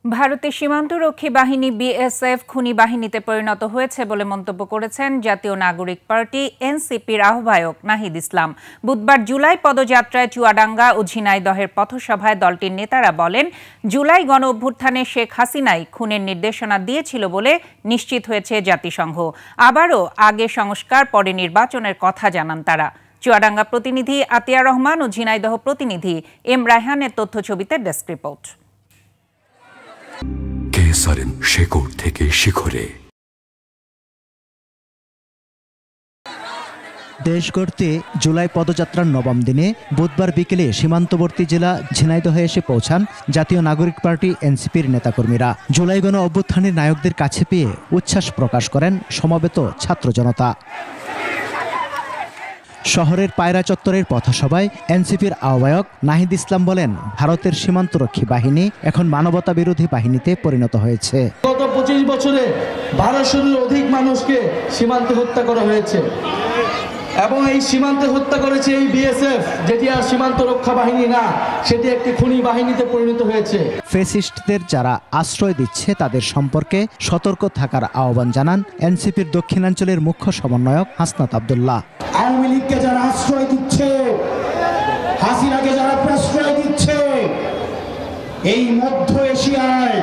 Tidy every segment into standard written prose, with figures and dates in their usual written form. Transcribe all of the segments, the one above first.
ভারতের সীমান্তরক্ষী বাহিনী বিএসএফ খুনি বাহিনীতে পরিণত হয়েছে বলে মন্তব্য করেছেন জাতীয় নাগরিক পার্টি এনসিপির আহ্বায়ক নাহিদ ইসলাম। বুধবার জুলাই পদযাত্রায় চুয়াডাঙ্গা ও ঝিনাইদহের পথসভায় দলটির নেতারা বলেন, জুলাই গণ অভ্যুত্থানে শেখ হাসিনাই খুনের নির্দেশনা দিয়েছিল বলে নিশ্চিত হয়েছে জাতিসংঘ। আবারও আগে সংস্কার পরে নির্বাচনের কথা জানান তারা। চুয়াডাঙ্গা প্রতিনিধি আতিয়া রহমান ও ঝিনাইদহ প্রতিনিধি এম রায়হানের তথ্যছবিতে ডেস্ক রিপোর্ট। শেকড় থেকে শিখরে দেশ গড়তে জুলাই পদযাত্রার নবম দিনে বুধবার বিকেলে সীমান্তবর্তী জেলা ঝিনাইদহে এসে পৌঁছান জাতীয় নাগরিক পার্টি এনসিপির নেতাকর্মীরা। জুলাই গণ অভ্যুত্থানের নায়কদের কাছে পেয়ে উচ্ছ্বাস প্রকাশ করেন সমবেত ছাত্র জনতা। শহরের পায়রা চত্বরের পথসভায় এনসিপির আহ্বায়ক নাহিদ ইসলাম বলেন, ভারতের সীমান্তরক্ষী বাহিনী এখন মানবতা বিরোধী বাহিনীতে পরিণত হয়েছে। গত ২৫ বছরে ১২০০-এর অধিক মানুষকে সীমান্তে হত্যা করা হয়েছে এবং এই সীমান্তে হত্যা করেছে এই বিএসএফ, যেটি আর সীমান্ত রক্ষা বাহিনী না, সেটি একটি খুনি বাহিনীতে পরিণত হয়েছে। ফ্যাসিস্টদের যারা আশ্রয় দিচ্ছে তাদের সম্পর্কে সতর্ক থাকার আহ্বান জানান এনসিপির দক্ষিণাঞ্চলের মুখ্য সমন্বয়ক হাসনাত আব্দুল্লাহ। আওয়ামী লীগকে যারা আশ্রয় দিচ্ছে, হাসিনাকে যারা প্রশ্রয় দিচ্ছে, এই মধ্য এশিয়ায়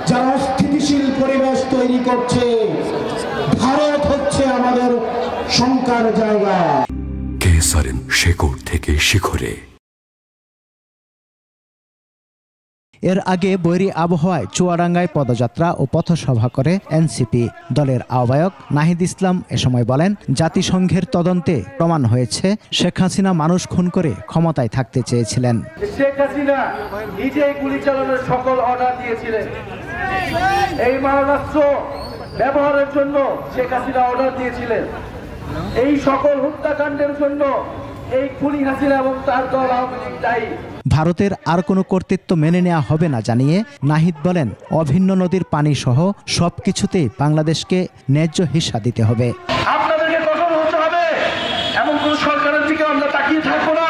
যারা অস্থিতিশীল পরিবেশ তৈরি করছে, ভারত হচ্ছে আমাদের শঙ্কার জায়গা। শেকড় থেকে শিখরে। এর আগে বৈরী আবহাওয়ায় চুয়াডাঙ্গায় পদযাত্রা ও পথসভা করে এনসিপি। দলের আহ্বায়ক নাহিদ ইসলাম এ সময় বলেন, জাতিসংঘের তদন্তে প্রমাণ হয়েছে শেখ হাসিনা মানুষ খুন করে ক্ষমতায় থাকতে চেয়েছিলেন। শেখ হাসিনা নিজেই গুলি চালানোর সকল অর্ডার দিয়েছিলেন। এই মারণাস্ত্র ব্যবহারের জন্য শেখ হাসিনা অর্ডার দিয়েছিলেন। এই সকল হত্যাকাণ্ডের জন্য এই খুনি হাসিনা এবং তার দল আওয়ামী লীগ দায়ী। ভারতের আর কোনো কর্তৃত্ব মেনে নেওয়া হবে না জানিয়ে নাহিদ বলেন, অভিন্ন নদীর পানি সহ সবকিছুতে বাংলাদেশকে ন্যায্য হিস্সা দিতে হবে। আপনাদেরকে কঠোর হতে হবে, এমন কোন সরকারের দিকে আমরা তাকিয়ে থাকবো না।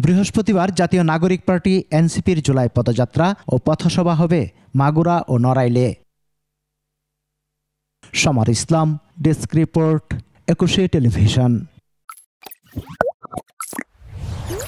বৃহস্পতিবার জাতীয় নাগরিক পার্টি এনসিপির জুলাই পদযাত্রা ও পথসভা হবে মাগুরা ও নড়াইলে। সমর ইসলাম, ডেস্ক রিপোর্ট, ২১ টেলিভিশন।